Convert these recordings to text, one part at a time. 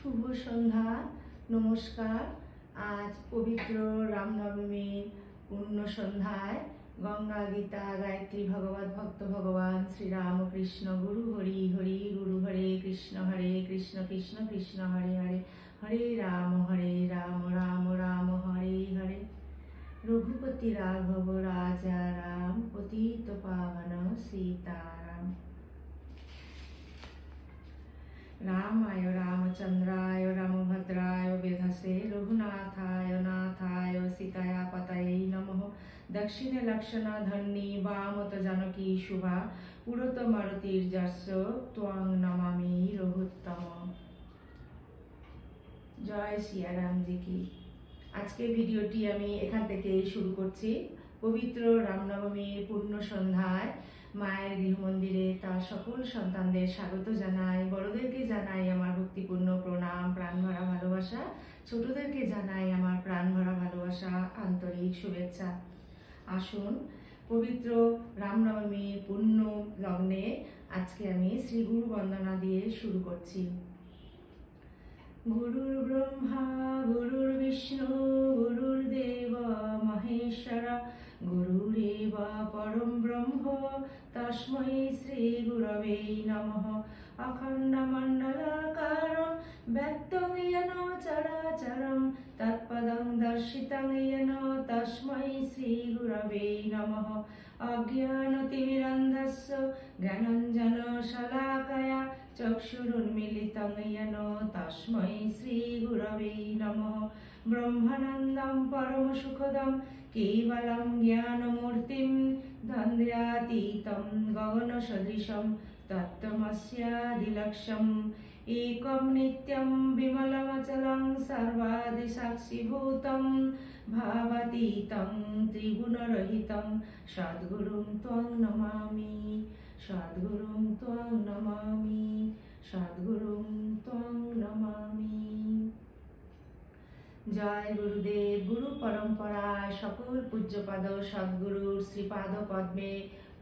শুভ সন্ধ্যা, নমস্কার। আজ পবিত্র রামনবমীর পূর্ণ সন্ধ্যায় গঙ্গা গীতা গায়ত্রী ভগবত ভক্ত ভগবান শ্রীরামকৃষ্ণ গুরু হরি হরি গুরু হরে কৃষ্ণ কৃষ্ণ কৃষ্ণ হরে হরে হরে রাম রাম রাম হরে হরে। রঘুপতি রাঘব রাজা রাম পতিত পাবন সীতারাম। रामाय रामचंद्राय रामभद्राय वेधसे रघुनाथाय नाथाय सीताया पतये नमः। दक्षिणे लक्षण धन्नी वामत जानकी शुभा पुरत मारुतिर्जस्य त्वां नमामि रघुत्तम। জয় সিয়ারাম জি কি। আজকে ভিডিওটি আমি এখান থেকে শুরু করছি। পবিত্র রামনবমীর পূর্ণ সন্ধ্যায় মায়ের গৃহমন্দিরে তার সকল সন্তানদের স্বাগত জানাই। বড়দেরকে জানাই আমার ভক্তিপূর্ণ প্রণাম, প্রাণ ভরা ভালোবাসা। ছোটদেরকে জানাই আমার প্রাণ ভরা ভালোবাসা, আন্তরিক শুভেচ্ছা। আসুন পবিত্র রামনবমীর পূর্ণ লগ্নে আজকে আমি শ্রী গুরু বন্দনা দিয়ে শুরু করছি। গুরুর ব্রহ্মা গুরুর বিষ্ণু গুরুর্দেব মহেশ্বর গুরুরেব পরম ব্রহ্ম তস্मै শ্রী গুরবে নমঃ। অখণ্ডমণ্ডলাকারং ব্যক্তং येन চরাচরং তৎপদং দর্শিতং येन তস্मै শ্রী গুরবে নমঃ। অজ্ঞানতিমিরন্ধস্য জ্ঞানাঞ্জনশলাকয়া চক্ষুরুন্মিলিतं येन তস্मै শ্রী গুরবে নমঃ। ব্রহ্মানন্দং পরমসুখদং কেবলং জ্ঞানমূর্তিং দ্বন্দ্বাতীतं গগনসদৃশं তত্ত্বমস্যাদিলক্ষ্যम्। एकं नित्यं विमलमचलं सर्वादिसाक्षिभूतं भावातीतं त्रिगुणरहितं सद्गुरुं त्वं नमामि सद्गुरुं त्वं नमामि सद्गुरुं त्वं नमामि। জয় গুরুদেব। গুরু পরম্পরায় সকল পূজ্যপাদ সদ্গুরুর শ্রীপাদ পদ্মে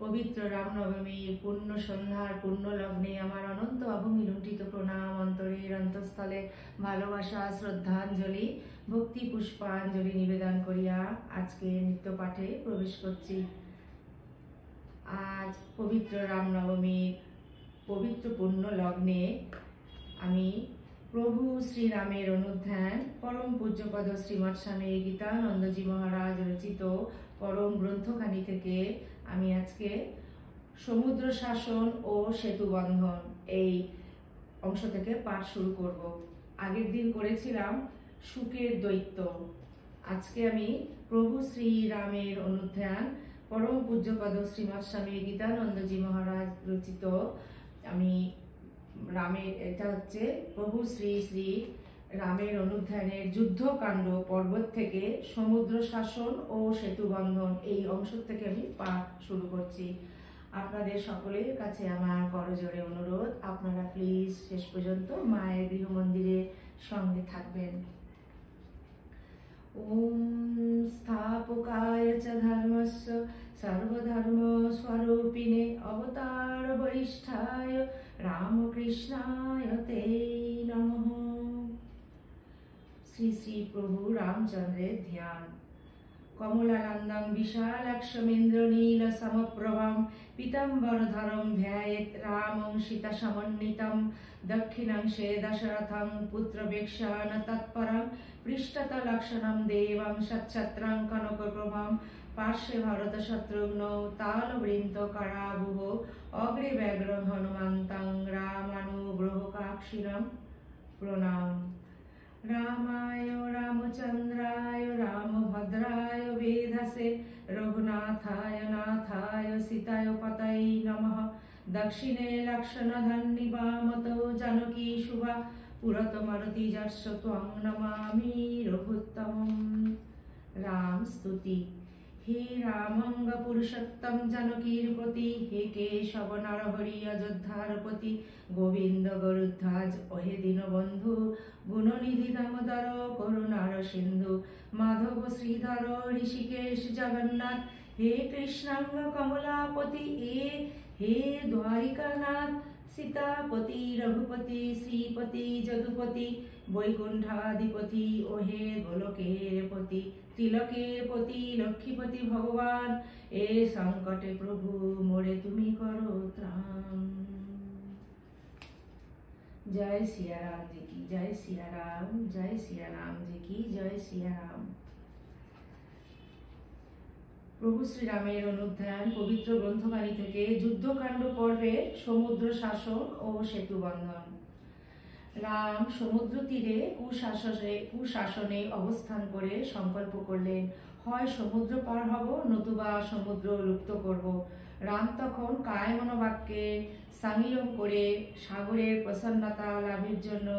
পবিত্র রামনবমীর পূর্ণ সন্ধ্যার পূর্ণ লগ্নে আমার অনন্ত অভূমি লুণ্ঠিত প্রণাম, অন্তরের অন্তঃস্থলে ভালোবাসা শ্রদ্ধাঞ্জলি ভক্তি পুষ্পাঞ্জলি নিবেদন করিয়া আজকে নিত্য পাঠে প্রবেশ করছি। আজ পবিত্র রামনবমীর পবিত্র পূর্ণ লগ্নে আমি প্রভু শ্রীরামের অনুধ্যান পরম পূজ্যপদ শ্রীমৎ স্বামী গীতানন্দজি মহারাজ রচিত পরম গ্রন্থখানি থেকে আমি আজকে সমুদ্র শাসন ও সেতু বন্ধন এই অংশ থেকে পাঠ শুরু করব। আগের দিন করেছিলাম সুকের দৈত্য। আজকে আমি প্রভু শ্রীরামের অনুধ্যান পরম পূজ্যপদ শ্রীমৎ স্বামী গীতানন্দজি মহারাজ রচিত আমি রামের, এটা হচ্ছে প্রভু শ্রী শ্রী রামের অনুধ্যানের যুদ্ধকাণ্ড পর্বত থেকে সমুদ্র শাসন ও সেতু বন্ধন এই অংশ থেকে আমি পাঠ শুরু করছি। আপনাদের সকলের কাছে আমার করজোড়ে অনুরোধ, আপনারা প্লিজ শেষ পর্যন্ত মায়ের গৃহমন্দিরের সঙ্গে থাকবেন। ওম স্থাপকায় চ ধর্মস্য সর্বধর্ম স্বরূপিণে অবতার বরিষ্ঠায় রামকৃষ্ণায় তে নমঃ। শ্রী শ্রী প্রভু রামচন্দ্রের ধ্যান। কমলানন্দং বিশালাক্ষমিন্দ্রনীল সমপ্রভম পীতাম্বরধরং ধ্যায়েৎ রামং সীতা সমন্বিতং দক্ষিণাংশে দশরথং পুত্রবেক্ষণ তৎপরং পৃষ্ঠত লক্ষণং দেবং সচ্ছত্রং কনকপ্রভম পার্শ্বে ভরত শত্রুঘ্নৌ তালবৃন্ত করাবুহ অগ্রিব্যাঘ্রং হনুমন্তং রামানুগ্রহকাক্ষিণং প্রণাম। রামায় রামচন্দ্রায় রামভদ্রায় বেধসে রঘুনাথায় নাথায় সীতায় পতয়ে নমঃ। দক্ষিণে লক্ষণধন্নি বামত জানকী শুভা পুরত মারুতির্যস্য ত্বং নমামি রঘুত্তমম। রাম স্তুতি। হে রামঙ্গ পুরুষোত্তম জানকীর প্রতি, হে কেশব নরহরি অযোধ্যার পতি, গোবিন্দ গরুধ্বজ ওহে দীনবন্ধু, গুণনিধি দামোদর করুণার সিন্ধু, মাধব শ্রীধর ঋষিকেশ জগন্নাথ, হে কৃষ্ণাঙ্গ কমলাপতি হে দ্বারিকানাথ সীতাপতি রঘুপতি শ্রীপতি যদুপতি বৈকুণ্ঠাধিপতি ওহে গোলকের পতি ত্রিলোকের পতি লক্ষ্মীপতি ভগবান এ সংকটে প্রভু মোরে তুমি করো ত্রাণ। জয় সিয়া রাম जी की जय सिया राम, जय सिया राम जी की जय सिया राम। প্রভু শ্রীরামের অনুধ্যান পবিত্র গ্রন্থবাণী থেকে যুদ্ধকাণ্ড পর্বে সমুদ্র শাসন ও সেতু বন্ধন। রাম সমুদ্র তীরে কুশাসনে অবস্থান করে সংকল্প করলেন, হয় সমুদ্র পার হব নতুবা সমুদ্র লুপ্ত করব। রাম তখন কায় মনোবাক্যে সংযম করে সাগরের প্রসন্নতা লাভের জন্য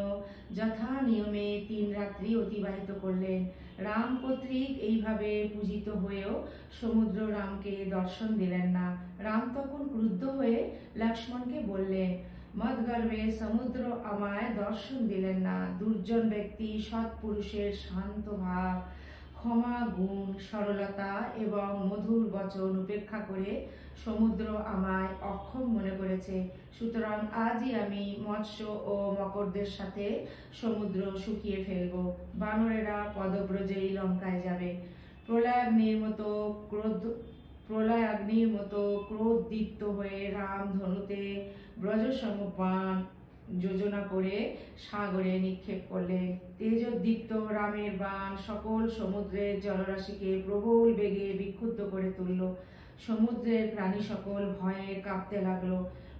যথা নিয়মে 3 রাত্রি অতিবাহিত করলেন। রাম কর্তৃক এইভাবে পূজিত হয়েও সমুদ্র রামকে দর্শন দিলেন না। রাম তখন ক্রুদ্ধ হয়ে লক্ষ্মণকে বললেন, মদগর্ভে সমুদ্র আমায় দর্শন দিলেন না। দুর্জন ব্যক্তি সৎপুরুষের শান্ত ভাব, ক্ষমা গুণ, সরলতা এবং মধুর বচন উপেক্ষা করে সমুদ্র আমায় অক্ষম মনে করেছে। সুতরাং আজই আমি মৎস্য ও মকরদের সাথে সমুদ্র শুকিয়ে ফেলব। বানরেরা পদব্রজেই লঙ্কায় যাবে। প্রলয়াগ্নির মতো ক্রোধদীপ্ত হয়ে রাম ধনুতে ব্রজসম বাণ যোজনা করে সাগরে নিক্ষেপ করলেন। তেজোদ্দীপ্ত রামের বাণ সকল সমুদ্রের জলরাশিকে প্রবল বেগে বিক্ষুব্ধ করে তুলল। সমুদ্রের প্রাণী সকল ভয়ে কাঁপতে লাগলো।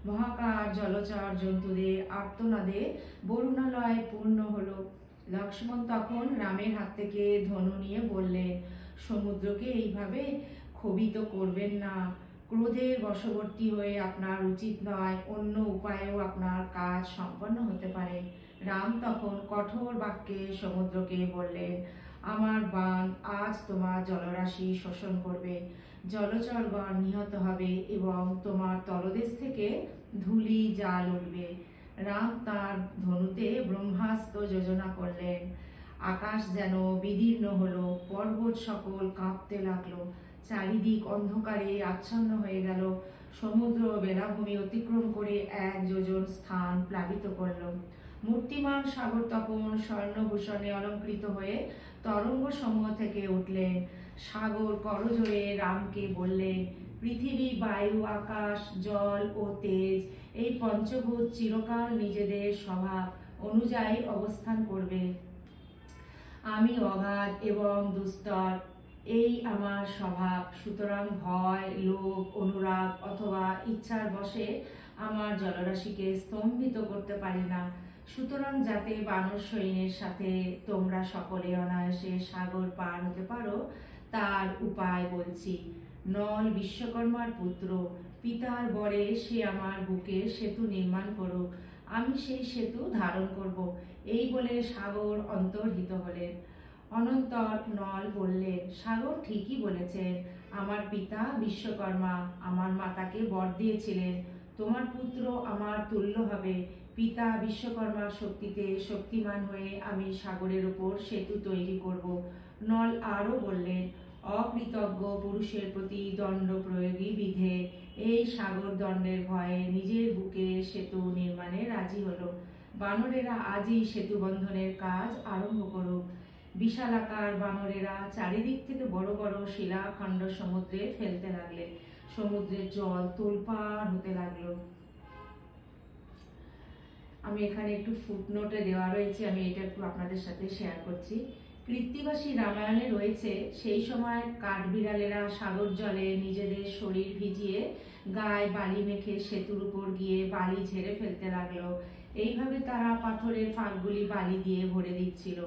মহাকার জলচর জন্তুদের আর্তনাদে বরুণালয় পূর্ণ হলো। লক্ষ্মণ তখন রামের হাত থেকে ধনু নিয়ে বললেন, সমুদ্রকে এইভাবে ক্ষোভিত করবেন না। ক্রোধের বশবর্তী হয়ে আপনার উচিত নয়, অন্য উপায়েও আপনার কাজ সম্পন্ন হতে পারে। রাম তখন কঠোর বাক্যে সমুদ্রকে বললেন, আমার বাণ আজ তোমার জলরাশি শোষণ করবে। জলচরগণ নিহত হবে এবং তোমার তলদেশ থেকে ধূলি জাল উঠবে। রাম তার ধনুতে ব্রহ্মাস্ত্র যোজনা করলেন। আকাশ যেন বিদীর্ণ হলো, পর্বত সকল কাঁপতে লাগলো, চারিদিক অন্ধকারে আচ্ছন্ন হয়ে গেল। সমুদ্র বেলাভূমি অতিক্রম করে 1 যোজন স্থান প্লাবিত করল। মূর্তিমান সাগর তখন স্বর্ণভূষণে অলঙ্কৃত হয়ে তরঙ্গ সমূহ থেকে উঠলেন। সাগর করজোড়ে রামকে বললেন, পৃথিবী, বায়ু, আকাশ, জল ও তেজ এই পঞ্চভূত চিরকাল নিজেদের স্বভাব অনুযায়ী অবস্থান করবে। আমি অগাধ এবং দুস্তর, এই আমার স্বভাব। সুতরাং ভয়, লোভ, অনুরাগ অথবা ইচ্ছার বশে আমার জলরাশিকে স্তম্ভিত করতে পারি না। সুতরাং যাতে বানর সৈন্যের সাথে তোমরা সকলে অনায়াসে সাগর পার হতে পারো তার উপায় বলছি। নল বিশ্বকর্মার পুত্র, পিতার বরে সে আমার বুকে সেতু নির্মাণ করুক, আমি সেই সেতু ধারণ করব। এই বলে সাগর অন্তর্হিত হলেন। অনন্তর নল বললেন, সাগর ঠিকই বলেছেন। আমার পিতা বিশ্বকর্মা আমার মাতাকে বর দিয়েছিলেন, তোমার পুত্র আমার তুল্য হবে। পিতা বিশ্বকর্মার শক্তিতে শক্তিমান হয়ে আমি সাগরের উপর সেতু তৈরি করব। নল আরও বললেন, অকৃতজ্ঞ পুরুষের প্রতি দণ্ড প্রয়োগী বিধে এই সাগর দণ্ডের ভয়ে নিজের বুকে সেতু নির্মাণে রাজি হলো। বানরেরা আজই সেতু বন্ধনের কাজ আরম্ভ করুক। বিশালাকার বানরেরা চারিদিক থেকে বড় বড় শিলাখণ্ড সমুদ্রে ফেলতে লাগলে। সমুদ্রের জল তোলপাড় হতে লাগলো। আমি এখানে একটু ফুটনোটে দেওয়া রয়েছে, আমি এটা একটু আপনাদের সাথে শেয়ার করছি। কৃত্তিবাসী রামায়ণে রয়েছে, সেই সময় কাঠবিড়ালেরা সাগর জলে নিজেদের শরীর ভিজিয়ে গায়ে বালি মেখে সেতুর উপর গিয়ে বালি ঝেড়ে ফেলতে লাগলো। এইভাবে তারা পাথরের ফাঁকগুলি বালি দিয়ে ভরে দিচ্ছিল।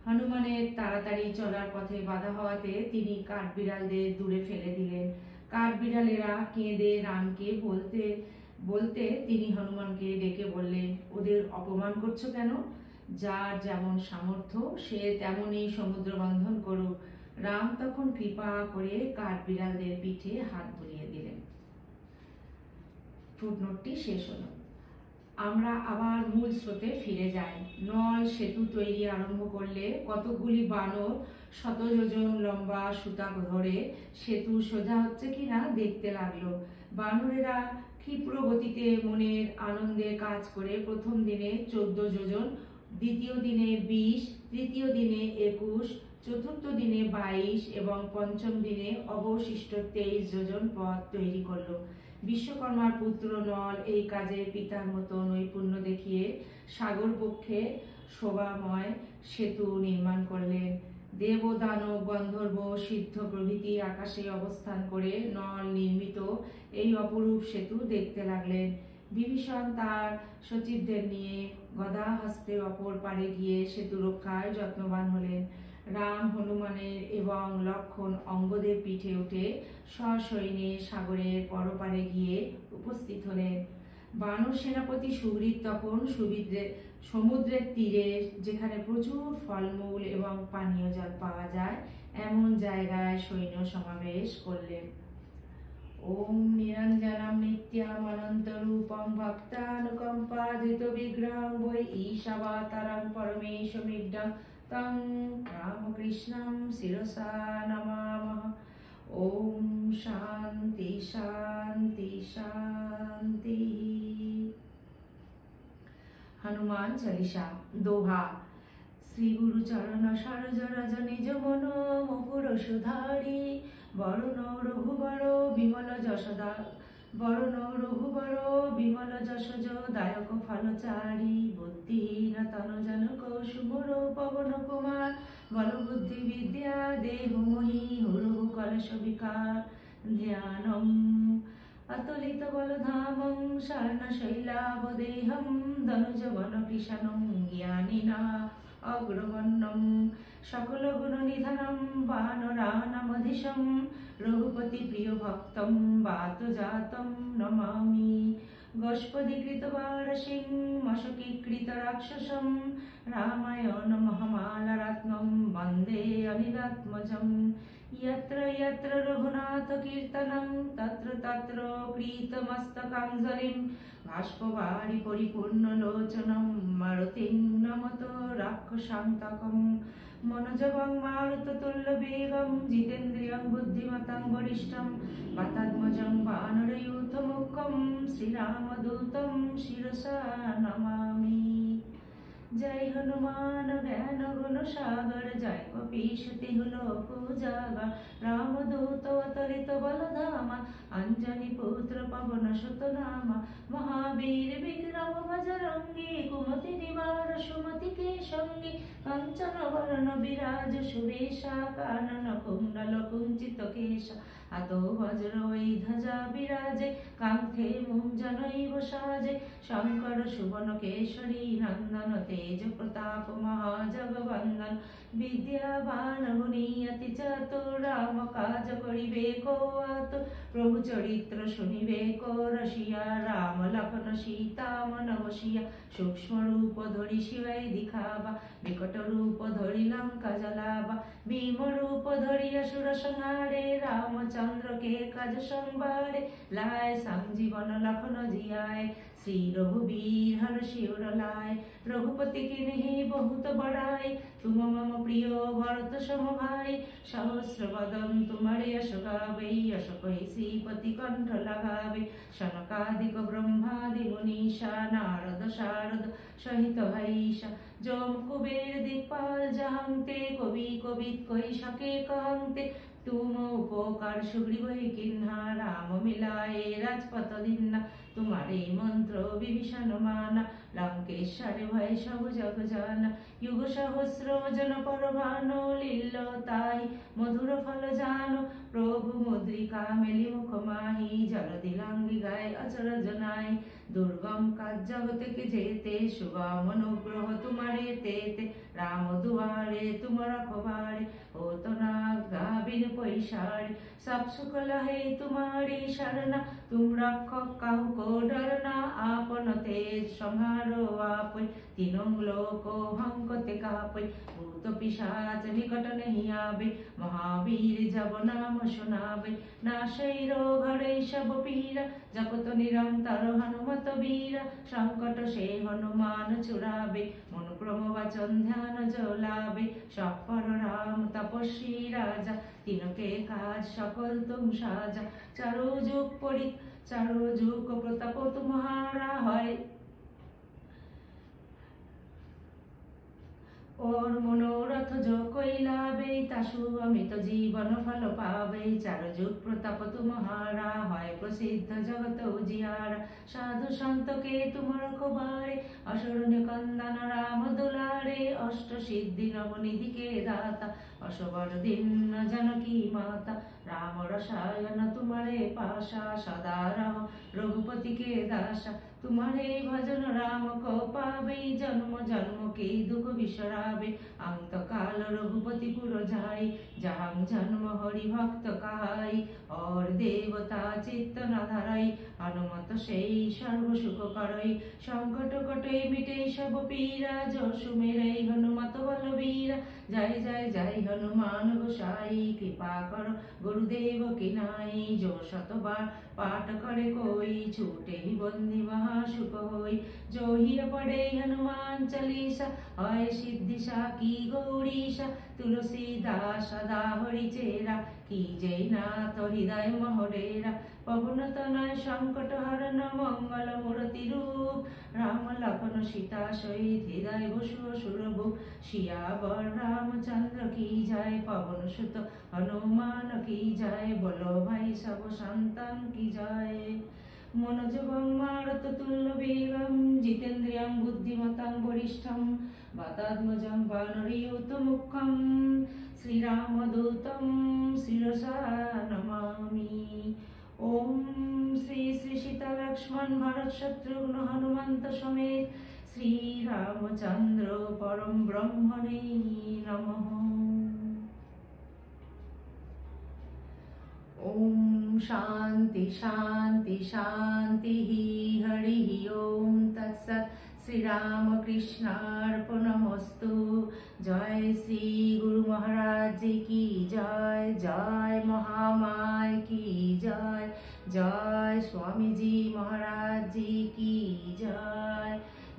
হনুমানের তাড়াতাড়ি চলার পথে বাধা হওয়াতে তিনি কাঠবিড়ালদের দূরে ফেলে দিলেন। কাঠবিড়ালেরা কেঁদে রামকে বলতে তিনি হনুমানকে ডেকে বললেন, ওদের অপমান করছো কেন? যার যেমন সামর্থ্য সে তেমনই সমুদ্র বন্ধন করুক। রাম তখন কৃপা করে কাঠবিড়ালদের পিঠে হাত বুলিয়ে দিলেন। ফুটনোটটি শেষ হলো। আমরা আবার মূল স্রোতে ফিরে যাই। নল সেতু তৈরি আরম্ভ করলে কতকগুলি বানর শত যোজন লম্বা সুতা ধরে সেতু সোজা হচ্ছে কিনা দেখতে লাগলো। বানরেরা ক্ষিপ্র গতিতে মনের আনন্দে কাজ করে প্রথম দিনে 14 যোজন, দ্বিতীয় দিনে 20, তৃতীয় দিনে 21, চতুর্থ দিনে 22 এবং পঞ্চম দিনে অবশিষ্ট 23 যোজন পথ তৈরি করল। বিশ্বকর্মার পুত্র নল এই কাজে পিতার মতো নৈপুণ্য দেখিয়ে সাগর পক্ষে শোভাময় সেতু নির্মাণ করলেন। দেব, দানব, গন্ধর্ব, সিদ্ধ প্রভৃতি আকাশে অবস্থান করে নল নির্মিত এই অপরূপ সেতু দেখতে লাগলেন। বিভীষণ তার সচিবদের নিয়ে গদা হস্তে অপর পারে গিয়ে সেতু রক্ষায় যত্নবান হলেন। রাম, হনুমানের এবং লক্ষ্মণ অঙ্গদের পিঠে উঠে সসৈন্যে সাগরের পরপারে গিয়ে উপস্থিত হলেন। বানর সেনাপতি সুগ্রীব তখন সমুদ্রের তীরে, যেখানে প্রচুর ফলমূল এবং পানীয় জল পাওয়া যায়, এমন জায়গায় সৈন্য সমাবেশ করলেন। ওম নিরঞ্জনম নিত্যম অনন্তরূপম ভক্তানুকম্পাদিত বিগ্রহং বৈ ঈশাবতারং পরমেশমিড্ডং তং রামকৃষ্ণং শিরসা নমামঃ। ওম শান্তি শান্তি শান্তি। हनुमान चालीसा दोहा। श्री गुरु चरण सरोज रज निज मन मुकुर सुधारी बरण रघुबर विमल यशोदा बरण रघुबर विमल यशोज दायक फलचारी बुद्धिहीन तनु जनक सुमर पवन कुमार बल बुद्धि विद्या देहु मोहि हुरु कलश विकार ध्यानम अतुलित बलधामं शरणशैलावदेहं धनुजवनकिशनं ज्ञानिना अग्रगण्यं सकलगुणनिधनं वानराणामधीशं रघुपतिप्रियभक्तं वातजातं नमामि। गोष्पदीकृतवारसिंहमशकीकृतराक्षसं रामायणमहामालारत्नं वन्दे अनिलात्मजम्। यत्र यत्र रघुनाथकीर्तनं तत्र तत्र कृतमस्तकाञ्जलिं बाष्पवारि परिपूर्णलोचनं मारुतिं नमत राक्षसान्तकं। मनोजवं मारुततुल्यवेगं जितेन्द्रियं बुद्धिमतां वरिष्ठं वातात्मजं वानरयूथमुखं श्रीरामदूतं शिरसा नमामि। जय हनुमान ज्ञान गुण सागर जय कपीशति लोक उजागर रामदूत अतलित बलधामा अंजनी पुत्र पवन सुत नामा महावीर विक्रम बजरंगी कुमति निवार सुमति के संगी कंचन वरण विराज सुवेशा कानन कुंडल कुंचित केशा अतो वज्र ध्वजा विराजे कांथे मुंजनैव साजे शंकर सुवन केशरी नंदन तेज प्रताप महाजगवंदन विद्यावान गुणी अति चतुर राम काज करिबे को आतुर प्रभु चरित्र शुनिबे को रसिया राम लखन सीता मन बसिया सूक्ष्म रूप धरि शिवाय दिखावा विकट रूप धरि लंका जलावा भीम रूप धरि असुर संहारे रामचंद्र के काज संवारे लाए संजीवन लखन जियाए श्री रघुवीर हर्षि उर लाए रघुपति की नहीं बहुत बड़ाई तुम मम प्रिय भरत सम भाई सहस्र बदन तुम्हारे यश गावे यश कहि श्रीपति कंठ लगावे शनकादिक ब्रह्मादि मुनीषा नारद शारद सहित हईषा जम कुबेर दिक्पाल जहांते कवि कवित कहि सके कहंते तुम उपकार सुग्रीव किन्हा राम मिलाए राजपथ दीन्ना तुम्हारे मंत्र विभीषण माना लंकेश्वर भय सब जग जाना युग सहस्र जन पर भानो लील्लताहि मधुर फल जानो प्रभु मुद्रिका मेली मुख माहि जल दिलांगी गाय अचर जनाय दुर्गम काज जगत के जेते सुगम अनुग्रह तुम्हारे तेते राम दुआरे तुम रखवारे हो तो नागा बिन पैसारे सब सुख लहे तुम्हारी शरणा तुम रखो काहू को डरना आपन तेज संहारो आप तीनों लोको हंकते कापै भूत पिशाच निकट नहीं आवे महावीर जब नाम सुनावे नाशै रोग हरै सब पीरा जपत निरंतर हनुमत वीरा संकट से हनुमान छुड़ावे मनुक्रम वचन ध्यान जो लावे सब पर राम तपस्वी राजा तिनके काज सकल तुम साजा चारों जुग চারো যুগ প্রতাপ তোমারা হয়। ওর মনোরথ যো কইলাবে তাসু অমিত জীবন ফল পাবে। চার যুগ প্রতাপ তুমহারা হয় প্রসিদ্ধ জগত উজিয়ারা। সাধু সন্তকে তুমর খোবারে অসরণ্য কন্দন রাম দুলারে। অষ্ট সিদ্ধি নবনিধিকে দাতা অসবর দিন জানকী মাতা। রাম রসায়ন তুমারে পাশা সদা রহ রঘুপতি के दासा। तुम्हारे भजन राम को पावे जन्म जन्म के दुख बिसरावे। अंत काल रघुपति पुर जाई जहां जन्म हरि भक्त कहाई। और देवता चित्त न धराई हनुमत सेई सर्व सुख करई। संकट कटे मिटे सब पीरा जो सुमेरै हनुमत बलबीरा। जय जय जय हनुमान गोसाई कृपा कर गुरुदेव की नाई। जो शतबार पाठ करे कोई छूटे ही बंदी महा सुख होई। जो ही पढ़े हनुमान चालीसा হয় সিদ্ধি সাকি গৌরীশা। তুলসীদাস সদা হরি চেরা কি যেই নাথ হৃদয় মহরেরা। পবন তনয় সংকট হরণ মঙ্গল মূরতি রূপ। রাম লক্ষণ সীতা সহিত হৃদয় বসু সুরভু। সিয়াবর রামচন্দ্র কি যায় পবন সুত হনুমান কি যায়। বলো ভাই সব সন্তান কি যায়। मनोजवं मारुततुल्य वेगं जितेन्द्रियं बुद्धिमतां वरिष्ठं वातात्मजं वानरयूथमुख्यं श्रीरामदूतं शिरसा नमामि। ओम श्री श्री सीता लक्ष्मण भरत शत्रुघ्न हनुमंत समेत श्री रामचंद्र परम ब्रह्मणे नमः। ओम शांति शांति शांति हरि ओम तत्सत्। श्री राम कृष्णार्पणमस्तु। जय श्री गुरु महाराज जी की जय। जय महामाय की जय। जय स्वामी जी महाराज जी की जय।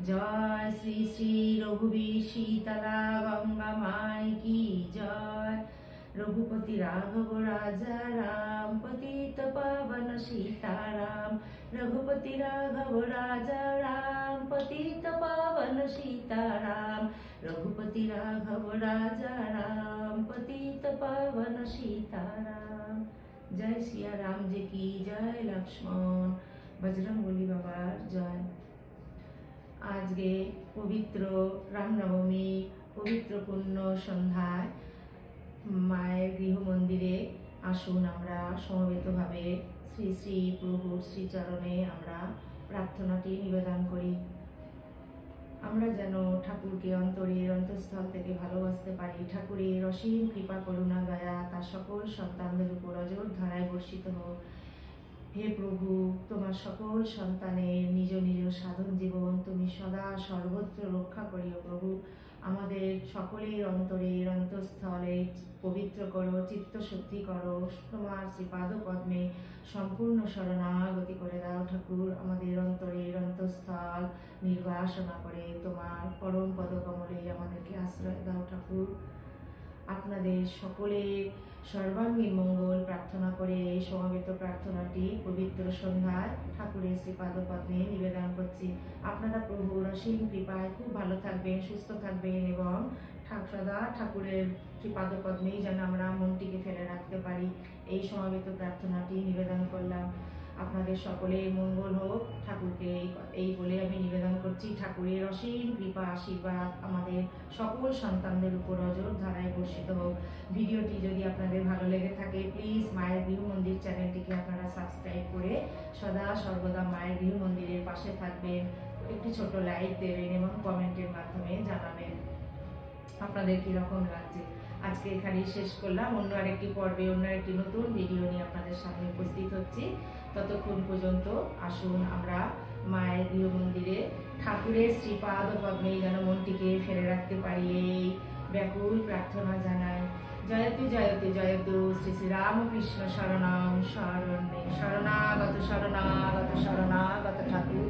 जय श्री श्री रघुवीर शीतला गंगा माई की जय। रघुपति राघव राजा राम पतित पावन सीताराम। रघुपति राघव राजा राम पतित पावन सीताराम। रघुपति राघव राजा राम पतित पावन सीताराम। जय सिया राम जी की जय। लक्ष्मण बजरंगबली बाबार जय। आज के पवित्र रामनवमी पवित्र पुण्य सन्ध्याय মায়ের গৃহ মন্দিরে আসুন আমরা সমবেতভাবে শ্রী শ্রী প্রভুর শ্রীচরণে আমরা প্রার্থনাটি নিবেদন করি। আমরা যেন ঠাকুরকে অন্তরের অন্তঃস্থল থেকে ভালোবাসতে পারি। ঠাকুরের অসীম কৃপা করুণা দয়া তার সকল সন্তানদের উপর অজর ধারায় বর্ষিত হোক। হে প্রভু, তোমার সকল সন্তানের নিজ নিজ সাধন জীবন তুমি সদা সর্বত্র রক্ষা করিও প্রভু। আমাদের সকলের অন্তরের অন্তঃস্থলে পবিত্র করো, চিত্ত শুদ্ধি করো। তোমার শ্রীপাদ পদ্মে সম্পূর্ণ শরণাগতি করে দাও ঠাকুর। আমাদের অন্তরের অন্তঃস্থল নির্বাসনা করে তোমার পরম পদকমলে আমাদেরকে আশ্রয় দাও ঠাকুর। আপনাদের সকলের সর্বাঙ্গীন মঙ্গল প্রার্থনা করে এই সমবেত প্রার্থনাটি পবিত্র সন্ধ্যায় ঠাকুরের শ্রীপাদ পদ্মে নিবেদন করছি। আপনারা প্রভুর অসীম কৃপায় খুব ভালো থাকবেন, সুস্থ থাকবেন এবং সদা ঠাকুরের শ্রীপাদ পদ্মেই যেন আমরা মনটিকে ফেলে রাখতে পারি। এই সমবেত প্রার্থনাটি নিবেদন করলাম। আপনাদের সকলের মঙ্গল হোক ঠাকুরকে এই বলে আমি নিবেদন করছি। ঠাকুরের অসীম কৃপা আশীর্বাদ আমাদের সকল সন্তানদের উপর অজর ধারায় বর্ষিত হোক। ভিডিওটি যদি আপনাদের ভালো লেগে থাকে প্লিজ মায়ের গৃহ মন্দির চ্যানেলটিকে আপনারা সাবস্ক্রাইব করে সদা সর্বদা মায়ের গৃহ মন্দিরের পাশে থাকবেন। একটি ছোট লাইক দেবেন এবং কমেন্টের মাধ্যমে জানাবেন আপনাদের কিরকম লাগছে। আজকে এখানেই শেষ করলাম। অন্য আরেকটি পর্বে অন্য একটি নতুন ভিডিও নিয়ে আপনাদের সামনে উপস্থিত হচ্ছি। ততক্ষণ পর্যন্ত আসুন আমরা মায়ের গৃহ মন্দিরে ঠাকুরের শ্রীপাদ পদ্মেই যেন মনটিকে ফেলে রাখতে পারি এই ব্যাকুল প্রার্থনা জানাই। জয়তু জয়তু জয়তু শ্রী শ্রী রামকৃষ্ণ শরণাম শরণে শরণাগত শরণাগত শরণাগত ঠাকুর।